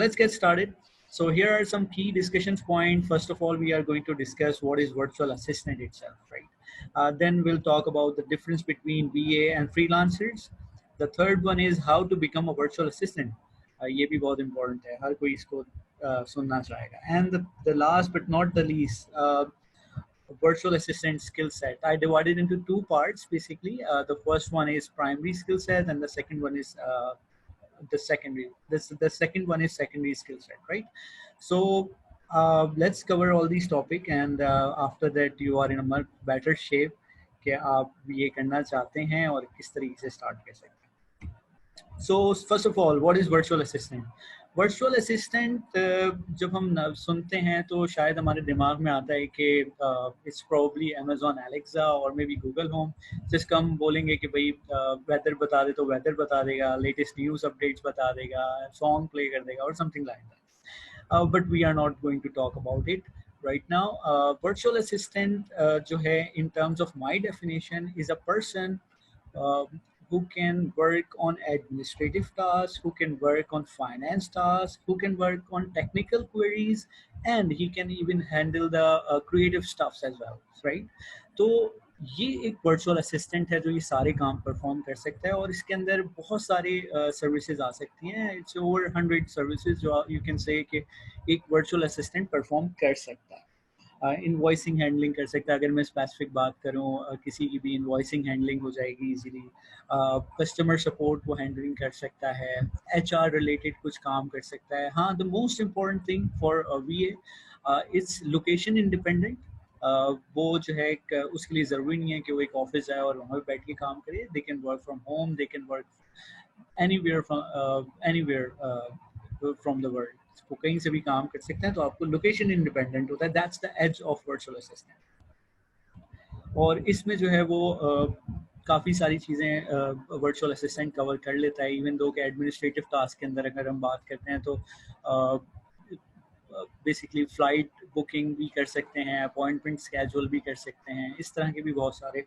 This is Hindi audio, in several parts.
let's get started. So here are some key discussion points. First of all, we are going to discuss what is virtual assistant itself, right? Then we'll talk about the difference between VA and freelancers. The third one is how to become a virtual assistant. ये भी बहुत important है, हर कोई इसको सुनना चाहेगा. And the last but not the least, virtual assistant skill set. I divided into two parts basically. The first one is primary skill set, and the second one is the secondary. The second one is secondary skill set, right? So let's cover all these topic, and after that you are in a much better shape कि आप ये करना चाहते हैं और किस तरीके से start कर सकते हैं. So first of all, what is virtual assistant? Virtual assistant जब हम सुनते हैं तो शायद हमारे दिमाग में आता है कि इट्स प्रोबेबली अमेजोन एलेक्सा और मे बी गूगल होम, जिसका हम बोलेंगे कि भाई वेदर बता दे तो वेदर बता देगा, लेटेस्ट न्यूज़ अपडेट्स बता देगा, सॉन्ग प्ले कर देगा और something like that. But we are not going to talk about it right now. Virtual assistant जो है in terms of my definition is a person who can work on administrative tasks, who can work on finance tasks, who can work on technical queries, and he can even handle the creative stuffs as well, right? तो ये एक वर्चुअल असिस्टेंट है जो ये सारे काम परफॉर्म कर सकता है और इसके अंदर बहुत सारे सर्विसेज आ सकती हैं. इट्स ओवर 100 सर्विसेज जो यू कैन से कि एक वर्चुअल असिस्टेंट परफॉर्म कर सकता है. इनवॉइसिंग हैंडलिंग कर सकता है. अगर मैं स्पेसिफिक बात करूँ, किसी की भी इनवॉइसिंग हैंडलिंग हो जाएगी इजीली. कस्टमर सपोर्ट वो हैंडलिंग कर सकता है. HR रिलेटेड कुछ काम कर सकता है. हाँ, the most important thing for VA its location independent. वो जो है उसके लिए ज़रूरी नहीं है कि वो एक ऑफिस जाए और वहाँ पे बैठ के काम करे. They can work from home, they can work anywhere from the world. वो कहीं से भी काम कर सकते हैं. तो आपको लोकेशन इंडिपेंडेंट होता है. That's the age of virtual assistant. और इसमें जो है वो काफ़ी सारी चीज़ें वर्चुअल असिस्टेंट कवर कर लेता है. इवन दो के एडमिनिस्ट्रेटिव टास्क के अंदर अगर हम बात करते हैं तो बेसिकली फ़्लाइट बुकिंग भी कर सकते हैं, अपॉइंटमेंट स्केड्यूल भी कर सकते हैं. इस तरह के भी बहुत सारे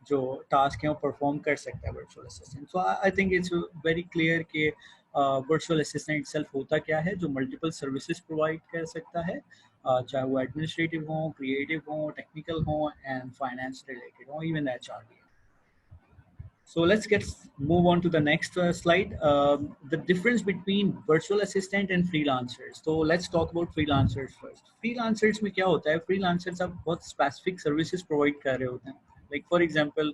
जो टास्क हैं वो परफॉर्म कर सकता है virtual assistant. So I think it's very clear कि वर्चुअल असिस्टेंट इटसेल्फ होता क्या है, जो मल्टीपल सर्विसेज प्रोवाइड कर सकता है, चाहे वो एडमिनिस्ट्रेटिव हो, क्रिएटिव हो, टेक्निकल हो, एंड फाइनेंस रिलेटेड हो, इवन HR भी. So let's move on to the next slide. The difference between virtual assistant and freelancers. So let's talk about freelancers first. Freelancers में क्या होता है? Freelancers आप बहुत specific services provide कर रहे होते हैं. Like for example,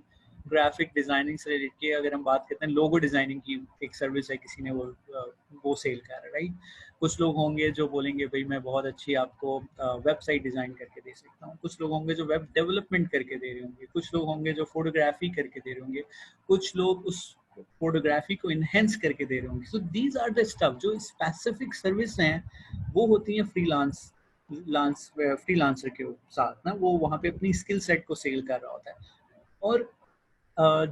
graphic designing से रिलेटेड की अगर हम बात करते हैं, लोगो डिज़ाइनिंग की एक सर्विस है, किसी ने वो सेल कर रहा है, राइट? कुछ लोग होंगे जो बोलेंगे भाई मैं बहुत अच्छी आपको वेबसाइट डिज़ाइन करके दे सकता हूँ. कुछ लोग होंगे जो वेब डेवलपमेंट करके दे रहे होंगे. कुछ लोग होंगे जो फोटोग्राफी करके दे रहे होंगे. कुछ लोग उस फोटोग्राफी को इन्हेंस करके दे रहे होंगे. So these are the stuff जो स्पेसिफिक सर्विस हैं, वो होती हैं फ्रीलांसर के साथ ना. वो वहाँ पे अपनी स्किल सेट को सेल कर रहा होता है. और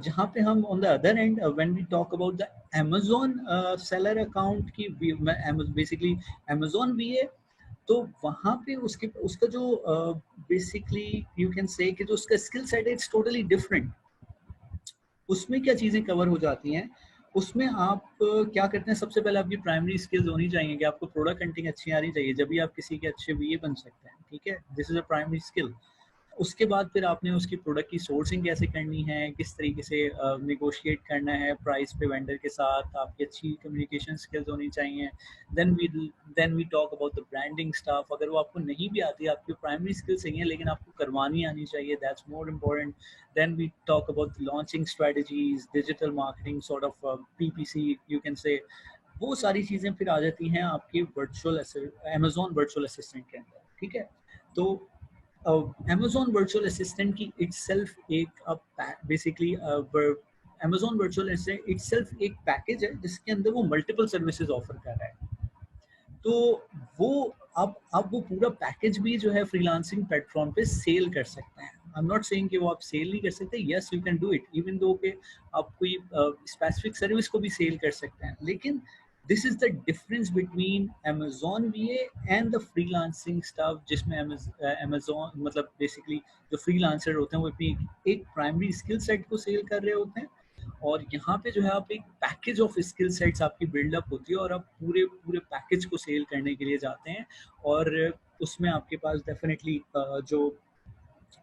जहाँ पे हम on the other end when we talk about the Amazon seller account की बेसिकली अमेजोन VA, तो वहाँ पे उसका जो बेसिकली यू कैन से कि जो उसका स्किल सेट है इट्स टोटली डिफरेंट. उसमें क्या चीज़ें कवर हो जाती हैं, उसमें आप क्या करते हैं, सबसे पहले आपकी प्राइमरी स्किल्स होनी चाहिए कि आपको प्रोडक्ट हंटिंग अच्छी आनी चाहिए, जब भी आप किसी के अच्छे VA बन सकते हैं. ठीक है, this is a primary skill. उसके बाद फिर आपने उसकी प्रोडक्ट की सोर्सिंग कैसे करनी है, किस तरीके से नेगोशिएट करना है प्राइस पे वेंडर के साथ, आपकी अच्छी कम्युनिकेशन स्किल्स होनी चाहिए. Then we talk about the branding staff. अगर वो आपको नहीं भी आती है, आपकी प्राइमरी स्किल सही है लेकिन आपको करवानी आनी चाहिए, that's more important. Then we talk about launching strategies, digital marketing, sort of PPC you can say. वो सारी चीज़ें फिर आ जाती हैं आपकी अमेजोन वर्चुअल असिस्टेंट के अंदर. ठीक है, तो अमेजोन वर्चुअल असिस्टेंट की इटसेल्फ एक basically Amazon virtual assistant itself एक पैकेज है जिसके अंदर वो मल्टीपल सर्विसेज ऑफर कर रहा है. तो वो अब वो पूरा पैकेज भी जो है फ्रीलांसिंग प्लेटफॉर्म पे सेल कर सकते हैं. आई एम नॉट सेइंग कि वो आप सेल नहीं कर सकते. Yes, you can do it, even though कि आप कोई स्पेसिफिक सर्विस को भी सेल कर सकते हैं. लेकिन this is the difference between Amazon VA and the freelancing stuff, जिसमें Amazon मतलब बेसिकली जो फ्रीलांसर होते हैं वो अपनी एक प्राइमरी स्किल सेट को सेल कर रहे होते हैं और यहाँ पे जो है आप एक पैकेज ऑफ स्किल सेट्स आपकी बिल्डअप होती है और आप पूरे पूरे पैकेज को सेल करने के लिए जाते हैं। और उसमें आपके पास डेफिनेटली जो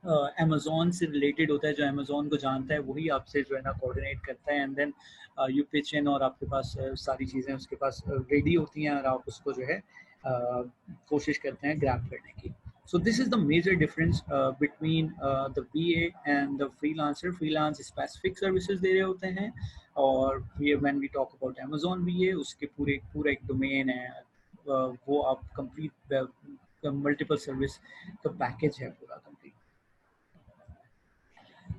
अमेज़न से रिलेटेड होता है, जो अमेज़न को जानता है वही आपसे जो है ना कोऑर्डिनेट करता है, and then you pitch in और आपके पास सारी चीज़ें उसके पास रेडी होती हैं और आप उसको जो है कोशिश करते हैं ग्रैब करने की। So this is the major difference between the VA and the freelancer. Freelance specific services दे रहे होते हैं और when we talk about Amazon VA उसके पूरा एक डोमेन है, वो आप कंप्लीट मल्टीपल सर्विस का पैकेज है पूरा कंप्लीट।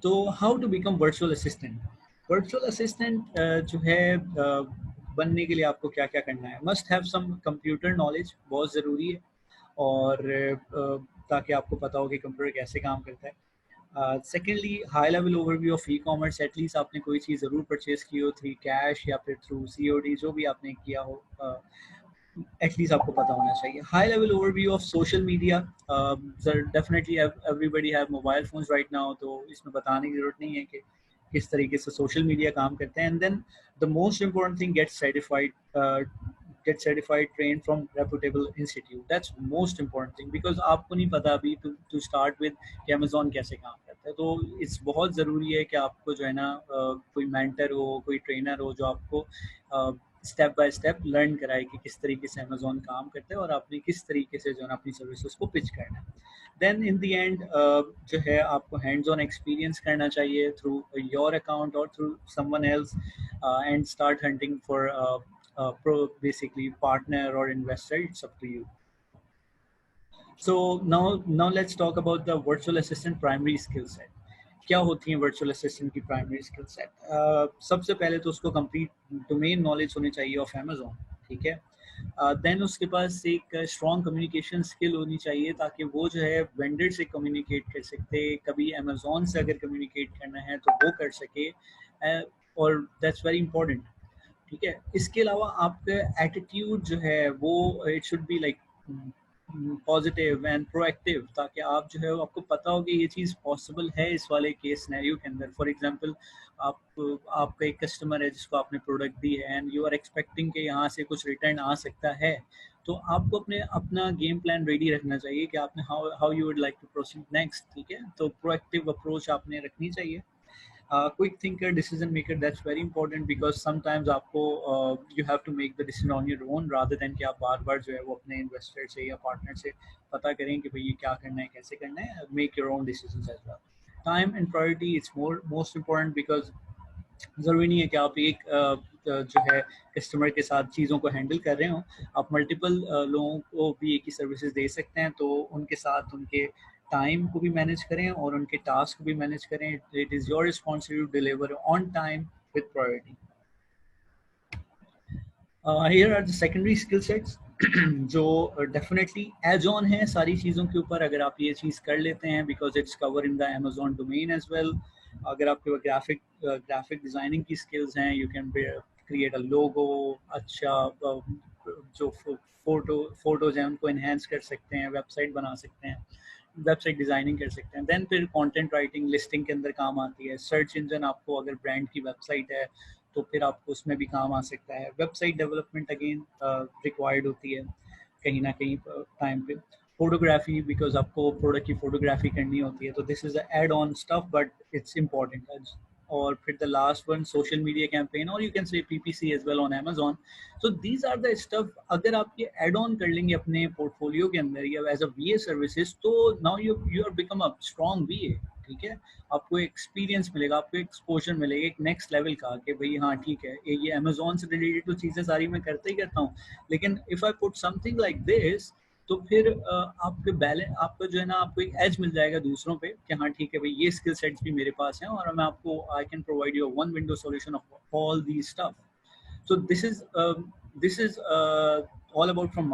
तो how to become virtual assistant. Virtual assistant जो है बनने के लिए आपको क्या क्या करना है। Must have some computer knowledge, बहुत ज़रूरी है, और ताकि आपको पता हो कि कंप्यूटर कैसे काम करता है। Secondly high level overview of e commerce, at least आपने कोई चीज़ ज़रूर परचेज की हो थ्रू कैश या फिर थ्रू COD, जो भी आपने किया हो, एटलीस्ट आपको पता होना चाहिए। High level overview of social media, definitely everybody have mobile phones right now, तो इसमें बताने की जरूरत नहीं है कि किस तरीके से सोशल मीडिया काम करते हैं। And then the most important thing, get certified trained from reputable institute. That's most important thing, because आपको नहीं पता अभी to start with कि Amazon कैसे काम करता है। तो इस बहुत ज़रूरी है कि आपको जो है ना कोई मेंटर हो, कोई ट्रेनर हो जो आपको स्टेप बाय स्टेप लर्न कराए कि किस तरीके से Amazon काम करता है और आपने किस तरीके से जो है ना अपनी सर्विसेज को पिच करना है। देन इन द एंड जो है आपको हैंड्स ऑन एक्सपीरियंस करना चाहिए थ्रू योर अकाउंट और through someone else, and start hunting for basically partner or investor. It's up to you. So now let's talk about the virtual assistant primary skill set. क्या होती है वर्चुअल असिस्टेंट की प्राइमरी स्किल सेट? सबसे पहले तो उसको कंप्लीट डोमेन नॉलेज होनी चाहिए ऑफ Amazon, ठीक है। देन उसके पास एक स्ट्रॉन्ग कम्युनिकेशन स्किल होनी चाहिए ताकि वो जो है वेंडर से कम्युनिकेट कर सकते, कभी Amazon से अगर कम्युनिकेट करना है तो वो कर सके, और दैट्स वेरी इंपॉर्टेंट, ठीक है। इसके अलावा आपका एटीट्यूड जो है वो it should be like positive and proactive, ताकि आप जो है आपको पता हो कि ये चीज़ पॉसिबल है इस वाले केस सिनेरियो के अंदर। फॉर एग्जांपल आपका एक कस्टमर है जिसको आपने प्रोडक्ट दी है एंड यू आर एक्सपेक्टिंग कि यहाँ से कुछ रिटर्न आ सकता है, तो आपको अपना गेम प्लान रेडी रखना चाहिए कि आपने how you would like to proceed next, ठीक है। तो प्रोएक्टिव अप्रोच आपने रखनी चाहिए। Quick thinker, decision maker, that's very important, because sometimes आपको you have to make the decision on your own rather than कि आप बार बार जो है वो अपने इन्वेस्टर से या पार्टनर से पता करें कि भाई ये क्या करना है, कैसे करना है। Make your own decisions as well. Time and priority, it's most important, because ज़रूरी नहीं है कि आप एक जो है कस्टमर के साथ चीज़ों को हैंडल कर रहे हो, आप मल्टीपल लोगों को भी एक ही सर्विसेज दे सकते हैं, तो उनके साथ उनके टाइम को भी मैनेज करें और उनके टास्क को भी मैनेज करें। It is your responsibility to deliver on time with priority. Here are the secondary skill sets जो डेफिनेटली एज ऑन है सारी चीज़ों के ऊपर, अगर आप ये चीज़ कर लेते हैं, because it's cover in the Amazon domain as well. अगर आपके ग्राफिक डिज़ाइनिंग की स्किल्स हैं, you can create a logo, अच्छा जो फोटोज हैं उनको इन्हेंस कर सकते हैं, वेबसाइट बना सकते हैं, वेबसाइट डिज़ाइनिंग कर सकते हैं। देन फिर कंटेंट राइटिंग लिस्टिंग के अंदर काम आती है। सर्च इंजन, आपको अगर ब्रांड की वेबसाइट है तो फिर आपको उसमें भी काम आ सकता है। वेबसाइट डेवलपमेंट अगेन रिक्वायर्ड होती है कहीं ना कहीं टाइम पे। फोटोग्राफी, बिकॉज आपको प्रोडक्ट की फोटोग्राफी करनी होती है, तो this is add on stuff but it's important. और फिर the last one, social media campaign, और you can say PPC as well on Amazon. So these are the stuff. अगर आप ये एड ऑन कर लेंगे अपने पोर्टफोलियो के अंदर या एज अ VA सर्विसेज, तो now you are become a strong VA, ठीक है। आपको एक्सपीरियंस मिलेगा, आपको एक्सपोजर मिलेगा एक नेक्स्ट लेवल का, कि भाई हाँ ठीक है, ये Amazon से रिलेटेड तो चीज़ें सारी मैं करता ही करता हूँ, लेकिन if I put something like this, तो फिर आपका जो है ना आपको एक एज मिल जाएगा दूसरों पे कि हाँ ठीक है भाई ये स्किल सेट्स भी मेरे पास हैं और मैं आपको I can provide you one window solution of all these stuff. So this is all about from